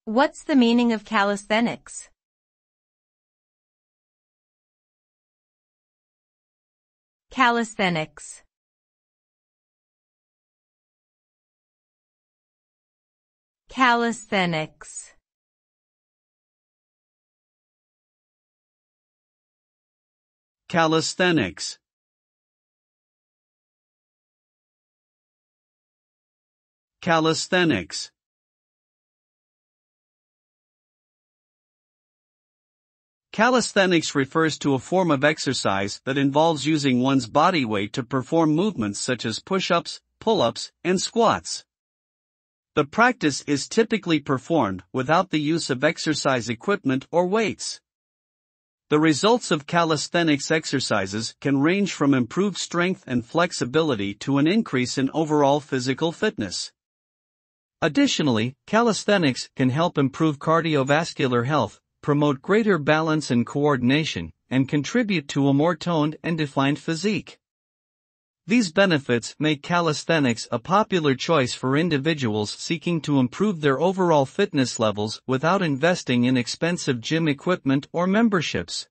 What's the meaning of calisthenics? Calisthenics. Calisthenics. Calisthenics. Calisthenics. Calisthenics refers to a form of exercise that involves using one's body weight to perform movements such as push-ups, pull-ups, and squats. The practice is typically performed without the use of exercise equipment or weights. The results of calisthenics exercises can range from improved strength and flexibility to an increase in overall physical fitness. Additionally, calisthenics can help improve cardiovascular health, promote greater balance and coordination, and contribute to a more toned and defined physique. These benefits make calisthenics a popular choice for individuals seeking to improve their overall fitness levels without investing in expensive gym equipment or memberships.